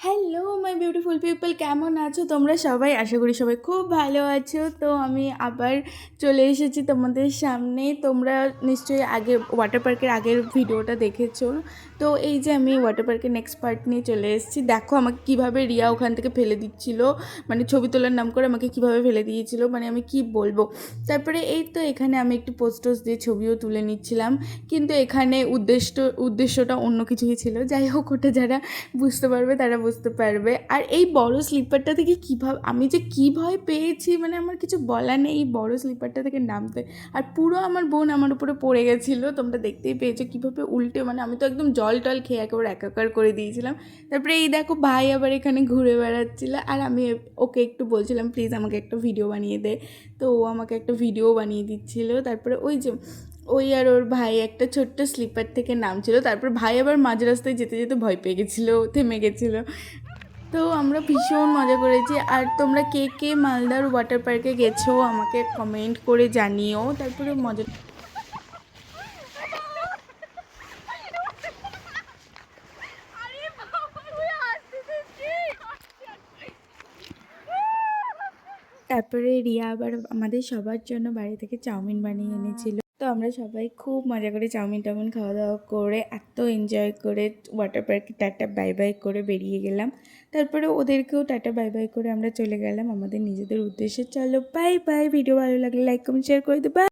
Hello my beautiful people, কেমন আছো তোমরা সবাই? আশা করি সবাই খুব ভালো আছো। তো আমি আবার চলে এসেছি তোমাদের সামনে। তোমরা নিশ্চয়ই আগে ওয়াটার পার্কের আগের ভিডিওটা দেখেছো। তো এই যে আমি ওয়াটার পার্কের নেক্সট পার্ট নিয়ে চলে এসেছি। দেখো আমাকে কীভাবে রিয়া ওখান থেকে ফেলে দিচ্ছিল, মানে ছবি তোলার নাম করে আমাকে কীভাবে ফেলে দিয়েছিল, মানে আমি কি বলবো। তারপরে এই তো এখানে আমি একটু পোস্টোস দিয়ে ছবিও তুলে নিচ্ছিলাম, কিন্তু এখানে উদ্দেশ্যটা অন্য কিছুই ছিল। যাই হোক, ওটা যারা বুঝতে পারবে তারা বুঝতে পারবে। আর এই বড় স্লিপারটা থেকে কীভাবে আমি যে কী ভয় পেয়েছি, মানে আমার কিছু বলার নেই এই বড় স্লিপারটা থেকে নামতে। আর পুরো আমার বোন আমার উপরে পড়ে গেছিলো, তোমরা দেখতেই পেয়েছো কীভাবে উল্টে, মানে আমি তো একদম জল টল খেয়ে একেবারে একাকার করে দিয়েছিলাম। তারপরে এই দেখো ভাই আবার এখানে ঘুরে বেড়াচ্ছিল, আর আমি ওকে একটু বলছিলাম প্লিজ আমাকে একটা ভিডিও বানিয়ে দে। তো ও আমাকে একটা ভিডিও বানিয়ে দিচ্ছিলো। তারপরে ওই আর ওর ভাই একটা ছোট্ট স্লিপার থেকে নামছিল। তারপর ভাই আবার মাঝ রাস্তায় যেতে যেতে ভয় পেয়ে গেছিলো, থেমে গেছিলো। তো আমরা ভীষণ মজা করেছি। আর তোমরা কে কে মালদার ওয়াটার পার্কে গেছো আমাকে কমেন্ট করে জানিও। তারপরে মজা তারপরে রিয়া আবার আমাদের সবার জন্য বাড়ি থেকে চাউমিন বানিয়ে এনেছিল। তো আমরা সবাই খুব মজা করে চাউমিন খাওয়া দাওয়া করে এত এনজয় করে ওয়াটার পার্কে টাটা বাই বাই করে বেরিয়ে গেলাম। তারপরে ওদেরকেও টাটা বাই বাই করে আমরা চলে গেলাম আমাদের নিজেদের উদ্দেশ্যে। চলো বাই বাই। ভিডিও ভালো লাগলে লাইক কমেন্ট শেয়ার করে দেবে।